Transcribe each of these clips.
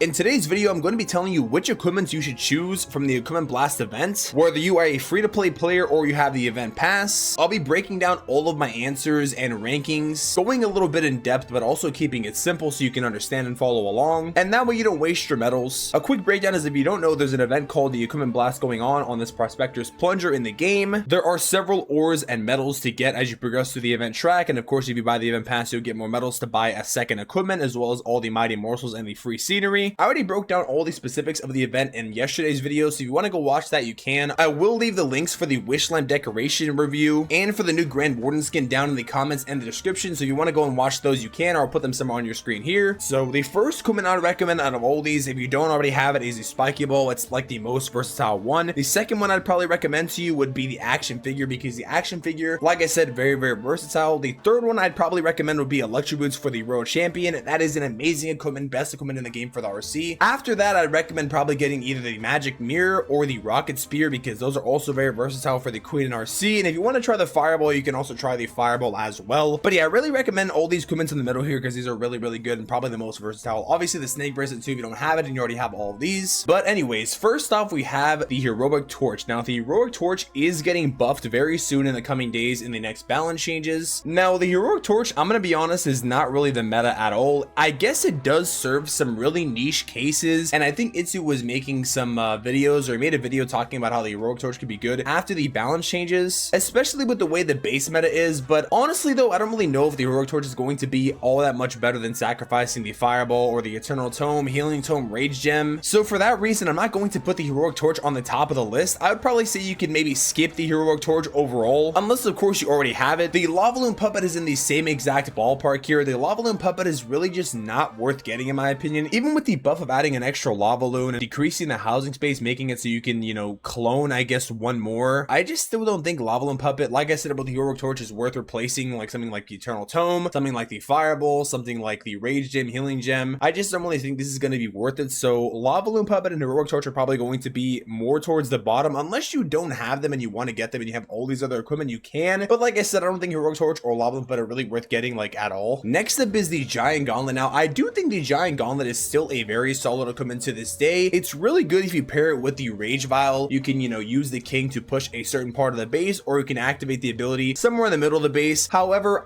In today's video, I'm going to be telling you which equipments you should choose from the Equipment Blast event, whether you are a free-to-play player or you have the event pass. I'll be breaking down all of my answers and rankings, going a little bit in depth, but also keeping it simple so you can understand and follow along, and that way you don't waste your medals. A quick breakdown is, if you don't know, there's an event called the Equipment Blast going on this Prospector's Plunger in the game. There are several ores and medals to get as you progress through the event track, and of course, if you buy the event pass, you'll get more medals to buy a second equipment, as well as all the mighty morsels and the free scenery. I already broke down all the specifics of the event in yesterday's video, so if you want to go watch that, you can. I will leave the links for the wish lamp decoration review and for the new Grand Warden skin down in the comments and the description, so if you want to go and watch those, you can, or I'll put them somewhere on your screen here. So the first equipment I'd recommend out of all these, if you don't already have it, is the Spiky ball. It's like the most versatile one. The second one I'd probably recommend to you would be the action figure, because the action figure, like I said, very versatile. The third one I'd probably recommend would be Electro boots for the Royal Champion. That is an amazing equipment, best equipment in the game for the RC. After that, I'd recommend probably getting either the Magic Mirror or the Rocket Spear, because those are also very versatile for the Queen and RC. And if you want to try the Fireball, you can also try the Fireball as well. But yeah, I really recommend all these equipments in the middle here, because these are really good and probably the most versatile. Obviously the Snake Bracelet too, if you don't have it and you already have all of these. But anyways, first off, we have the Heroic Torch. Now the Heroic Torch is getting buffed very soon in the coming days in the next balance changes. Now the Heroic Torch, I'm gonna be honest, is not really the meta at all. I guess it does serve some really niche cases, and I think Itsu was making some videos, or made a video talking about how the Heroic Torch could be good after the balance changes, especially with the way the base meta is. But honestly though, I don't really know if the Heroic Torch is going to be all that much better than sacrificing the Fireball or the Eternal Tome, Healing Tome, Rage Gem. So for that reason, I'm not going to put the Heroic Torch on the top of the list. I would probably say you can maybe skip the Heroic Torch overall, unless of course you already have it. The Lavaloon Puppet is in the same exact ballpark here. The Lavaloon Puppet is really just not worth getting in my opinion. Even with the buff of adding an extra Lavaloon and decreasing the housing space, making it so you can, you know, clone, I guess, one more, I just still don't think Lavaloon Puppet, like I said about the Heroic Torch, is worth replacing like something like the Eternal Tome, something like the Fireball, something like the Rage Gem, Healing Gem. I just don't really think this is going to be worth it. So Lavaloon Puppet and Heroic Torch are probably going to be more towards the bottom, unless you don't have them and you want to get them and you have all these other equipment, you can. But like I said, I don't think Heroic Torch or Lavaloon Puppet are really worth getting like at all. Next up is the Giant Gauntlet. Now I do think the Giant Gauntlet is still a very solid equipment to this day. It's really good if you pair it with the Rage Vial. You can, you know, use the King to push a certain part of the base, or you can activate the ability somewhere in the middle of the base. However,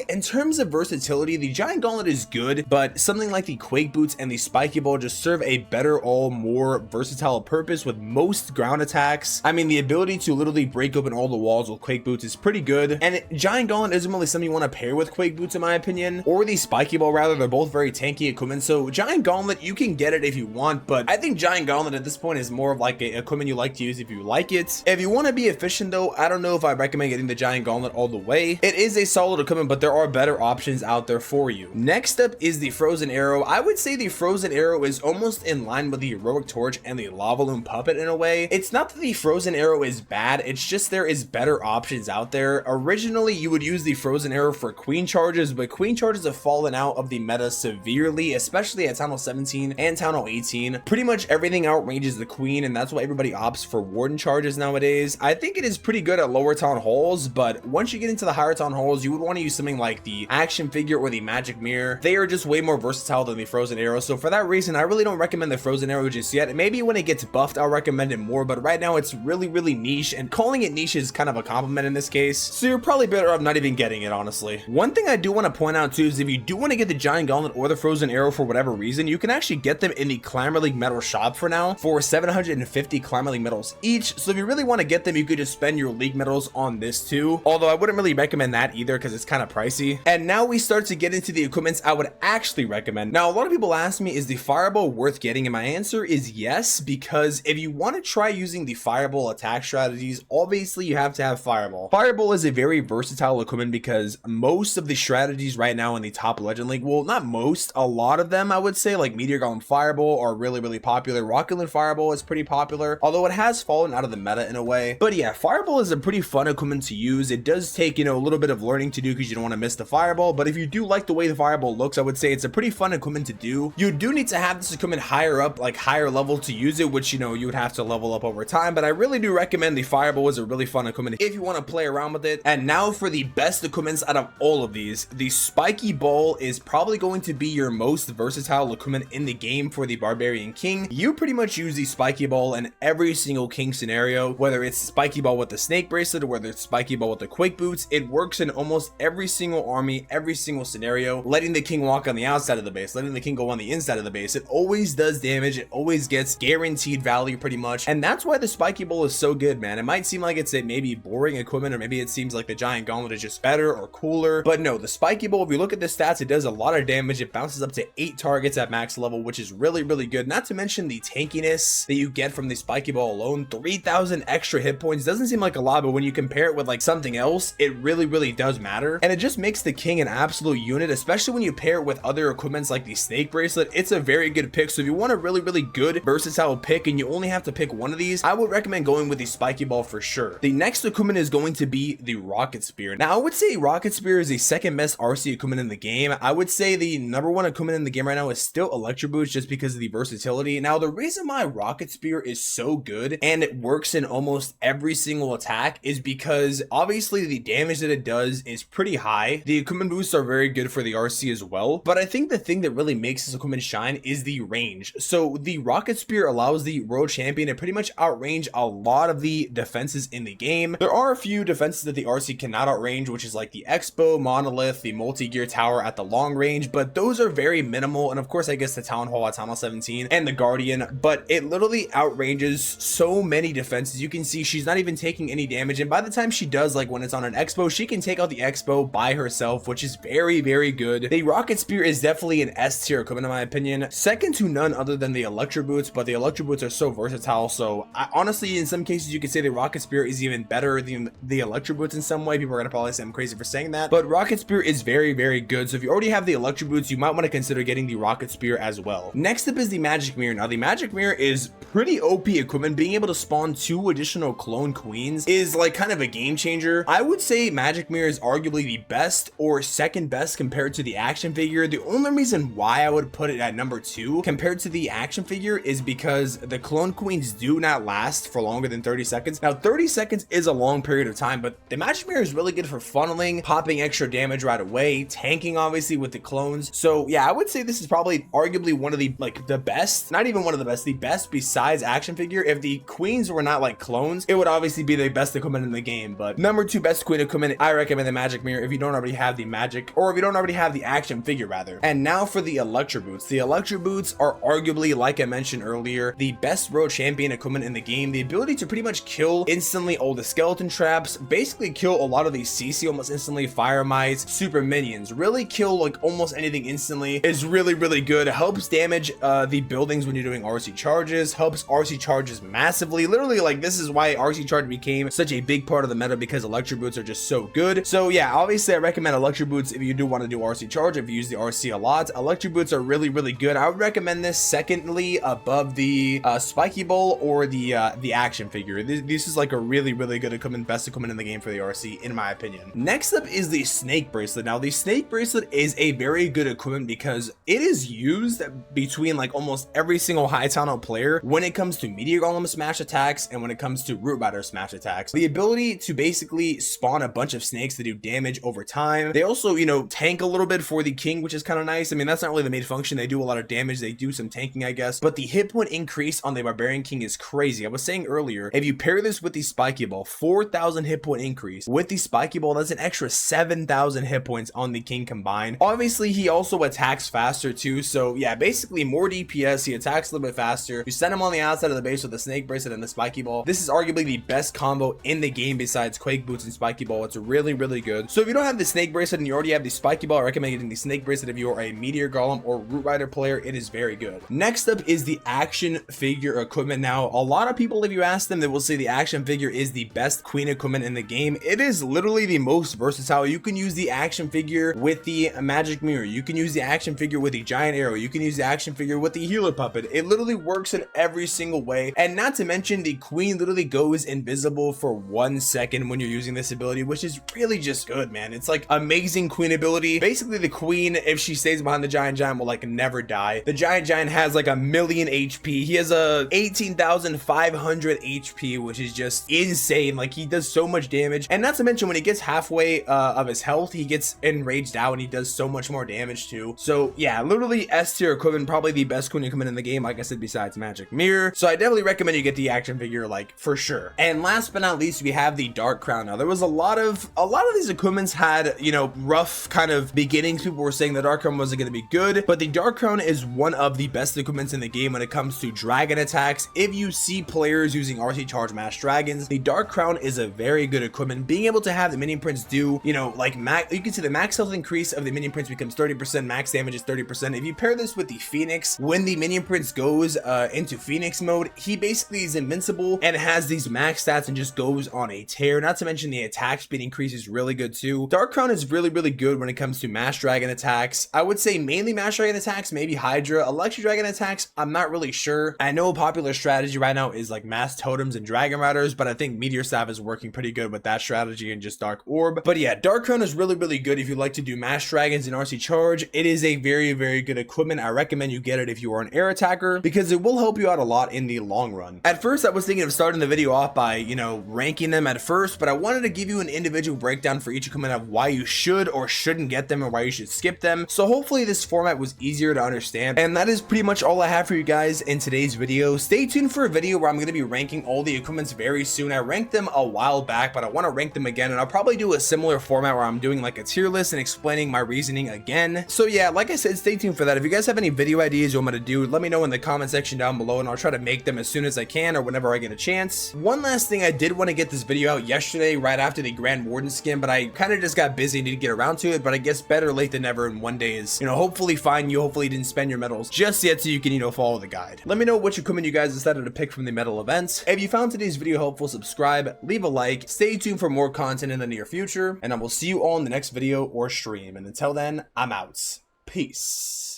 in terms of versatility, the Giant Gauntlet is good, but something like the Quake Boots and the Spiky Ball just serve a better, more versatile purpose with most ground attacks. I mean, the ability to literally break open all the walls with Quake Boots is pretty good, and Giant Gauntlet isn't really something you want to pair with Quake Boots in my opinion, or the Spiky Ball rather. They're both very tanky equipment, so Giant Gauntlet, you can get it if you want, but I think Giant Gauntlet at this point is more of like a equipment you like to use if you like it. If you want to be efficient though, I don't know if I recommend getting the Giant Gauntlet all the way. It is a solid equipment, but there are better options out there for you. Next up is the Frozen Arrow. I would say the Frozen Arrow is almost in line with the Heroic Torch and the Lavaloon Puppet in a way. It's not that the Frozen Arrow is bad, it's just there is better options out there. Originally, you would use the Frozen Arrow for Queen charges, but Queen charges have fallen out of the meta severely, especially at Town Hall 17 and Town Hall 18. Pretty much everything outranges the Queen, and that's why everybody opts for Warden charges nowadays. I think it is pretty good at lower Town Halls, but once you get into the higher Town Halls, you would want to use something like the Action Figure or the Magic Mirror. They are just way more versatile than the Frozen Arrow, so for that reason, I really don't recommend the Frozen Arrow just yet. Maybe when it gets buffed, I'll recommend it more, but right now it's really niche, and calling it niche is kind of a compliment in this case, so you're probably better off not even getting it, honestly. One thing I do want to point out too is if you do want to get the Giant Gauntlet or the Frozen Arrow for whatever reason, you can actually get them in the Climber League Metal shop for now for 750 Climber League medals each. So if you really want to get them, you could just spend your league medals on this too, although I wouldn't really recommend that either because it's kind of pricey. And now we start to get into the equipments I would actually recommend. Now a lot of people ask me, is the Fireball worth getting? And my answer is yes, because if you want to try using the Fireball attack strategies, obviously you have to have Fireball. Fireball is a very versatile equipment because most of the strategies right now in the top Legend League, well, not most, a lot of them I would say, like Meteor Golem Fireball are really popular. Rocket League Fireball is pretty popular, although it has fallen out of the meta in a way. But yeah, Fireball is a pretty fun equipment to use. It does take, you know, a little bit of learning to do because you don't want to miss the Fireball, but if you do like the way the Fireball looks, I would say it's a pretty fun equipment to do. You do need to have this equipment higher up, like higher level to use it, which, you know, you would have to level up over time, but I really do recommend the Fireball is a really fun equipment if you want to play around with it. And now for the best equipments out of all of these, the Spiky Ball is probably going to be your most versatile equipment in in the game for the Barbarian King, you pretty much use the Spiky Ball in every single King scenario, whether it's Spiky Ball with the Snake Bracelet or whether it's Spiky Ball with the Quake Boots. It works in almost every single army, every single scenario. Letting the King walk on the outside of the base, letting the King go on the inside of the base, it always does damage. It always gets guaranteed value pretty much, and that's why the Spiky Ball is so good, man. It might seem like it's a maybe boring equipment, or maybe it seems like the Giant Gauntlet is just better or cooler, but no, the Spiky Ball, if you look at the stats, it does a lot of damage. It bounces up to 8 targets at max level, which is really good. Not to mention the tankiness that you get from the Spiky Ball alone. 3,000 extra hit points doesn't seem like a lot, but when you compare it with like something else, it really does matter, and it just makes the King an absolute unit, especially when you pair it with other equipments like the Snake Bracelet. It's a very good pick. So if you want a really good versatile pick and you only have to pick one of these, I would recommend going with the Spiky Ball for sure. The next equipment is going to be the Rocket Spear. Now I would say Rocket Spear is the second best RC equipment in the game. I would say the number one equipment in the game right now is still Electro Boots, just because of the versatility. Now the reason why Rocket Spear is so good and it works in almost every single attack is because obviously the damage that it does is pretty high. The equipment boosts are very good for the RC as well, but I think the thing that really makes this equipment shine is the range. So the Rocket Spear allows the World Champion to pretty much outrange a lot of the defenses in the game. There are a few defenses that the RC cannot outrange, which is like the Expo, Monolith, the Multi-Gear Tower at the long range, but those are very minimal, and of course I guess the Town Hall at Town Hall 17 and the Guardian, but it literally outranges so many defenses. You can see she's not even taking any damage, and by the time she does, like when it's on an Expo, she can take out the Expo by herself, which is very good. The Rocket Spear is definitely an S tier equipment in my opinion, second to none other than the Electro Boots, but the Electro Boots are so versatile, so honestly in some cases you could say the Rocket Spear is even better than the Electro Boots in some way. People are gonna probably say I'm crazy for saying that, but Rocket Spear is very good. So if you already have the Electro Boots, you might want to consider getting the Rocket Spear as well. Next up is the Magic Mirror. Now the Magic Mirror is pretty OP equipment. Being able to spawn 2 additional clone queens is like kind of a game changer. I would say Magic Mirror is arguably the best or second best compared to the action figure. The only reason why I would put it at number 2 compared to the action figure is because the clone queens do not last for longer than 30 seconds. Now 30 seconds is a long period of time, but the Magic Mirror is really good for funneling, popping extra damage right away, tanking obviously with the clones. So yeah, I would say this is probably arguably one of the the best, not even one of the best, the best besides action figure. If the queens were not like clones, it would obviously be the best equipment in the game, but number 2 best queen equipment, I recommend the Magic Mirror if you don't already have the magic, or if you don't already have the action figure rather. And now for the Electro Boots. The Electro Boots are arguably, like I mentioned earlier, the best World Champion equipment in the game. The ability to pretty much kill instantly all the skeleton traps, basically kill a lot of these CC almost instantly, fire mites, super minions, really kill like almost anything instantly is really good. It helps damage the buildings when you're doing RC charges, helps RC charges massively. Literally, like, this is why RC charge became such a big part of the meta, because Electro Boots are just so good. So yeah, obviously I recommend Electro Boots if you do want to do RC charge, if you use the RC a lot. Electro Boots are really good. I would recommend this secondly above the Spiky Ball or the action figure. This is like a really good equipment, best equipment in the game for the RC in my opinion. Next up is the Snake Bracelet. Now the Snake Bracelet is a very good equipment because it is used between like almost every single high talent player when it comes to Meteor Golem smash attacks and when it comes to Root Rider smash attacks. The ability to basically spawn a bunch of snakes that do damage over time. They also, you know, tank a little bit for the King, which is kind of nice. I mean, that's not really the main function. They do a lot of damage. They do some tanking, I guess, but the hit point increase on the Barbarian King is crazy. I was saying earlier, if you pair this with the Spiky Ball, 4,000 hit point increase with the Spiky Ball, that's an extra 7,000 hit points on the King combined. Obviously, he also attacks faster too. So yeah, basically more DPS. He attacks a little bit faster. You send him on the outside of the base with the Snake Bracelet and the Spiky Ball. This is arguably the best combo in the game besides Quake Boots and Spiky Ball. It's really good. So if you don't have the Snake Bracelet and you already have the Spiky Ball, I recommend getting the Snake Bracelet. If you are a Meteor Golem or Root Rider player, it is very good. Next up is the action figure equipment. Now, a lot of people, if you ask them, they will say the action figure is the best queen equipment in the game. It is literally the most versatile. You can use the action figure with the Magic Mirror. You can use the action figure with the Giant Arrow. You can use the action figure with the Healer Puppet. It literally works in every every single way. And not to mention, the queen literally goes invisible for 1 second when you're using this ability, which is really just good, man. It's like amazing queen ability. Basically, the queen, if she stays behind the giant will like never die. The giant has like 1,000,000 HP. He has a 18,500 HP, which is just insane. Like, he does so much damage. And not to mention, when he gets halfway of his health, he gets enraged out and he does so much more damage too. So yeah, literally S tier equipment, probably the best queen equipment in the game, like I said, besides Magic Mirror. So I definitely recommend you get the action figure, like, for sure. And last but not least, we have the Dark Crown. Now, there was a lot of these equipments had, you know, rough kind of beginnings. People were saying the Dark Crown wasn't going to be good, but the Dark Crown is one of the best equipments in the game when it comes to dragon attacks. If you see players using RC Charge Mass Dragons, the Dark Crown is a very good equipment. Being able to have the minion prints do, you know, like you can see the max health increase of the minion prints becomes 30%, max damage is 30%. If you pair this with the Phoenix, when the minion prints goes into Phoenix mode, he basically is invincible and has these max stats and just goes on a tear. Not to mention the attack speed increase is really good too. Dark Crown is really good when it comes to Mass Dragon attacks. I would say mainly Mass Dragon attacks, maybe Hydra. Electro Dragon attacks, I'm not really sure. I know a popular strategy right now is like Mass Totems and Dragon Riders, but I think Meteor Staff is working pretty good with that strategy and just Dark Orb. But yeah, Dark Crown is really good if you like to do Mass Dragons and RC Charge. It is a very good equipment. I recommend you get it if you are an air attacker, because it will help you out a lot in the long run. At first, I was thinking of starting the video off by, you know, ranking them at first, but I wanted to give you an individual breakdown for each equipment of why you should or shouldn't get them and why you should skip them. So hopefully this format was easier to understand. And that is pretty much all I have for you guys in today's video. Stay tuned for a video where I'm going to be ranking all the equipments very soon. I ranked them a while back, but I want to rank them again, and I'll probably do a similar format where I'm doing like a tier list and explaining my reasoning again. So yeah, like I said, stay tuned for that. If you guys have any video ideas you want me to do, let me know in the comment section down below, and I'll try to make them as soon as I can or whenever I get a chance. One last thing, I did want to get this video out yesterday right after the Grand Warden skin, but I kind of just got busy and didn't get around to it. But I guess better late than never, and one day is, you know, hopefully fine. You hopefully didn't spend your medals just yet so you can, you know, follow the guide. Let me know which equipment you guys decided to pick from the medal events. If you found today's video helpful, subscribe, leave a like, stay tuned for more content in the near future, and I will see you all in the next video or stream. And until then, I'm out. Peace.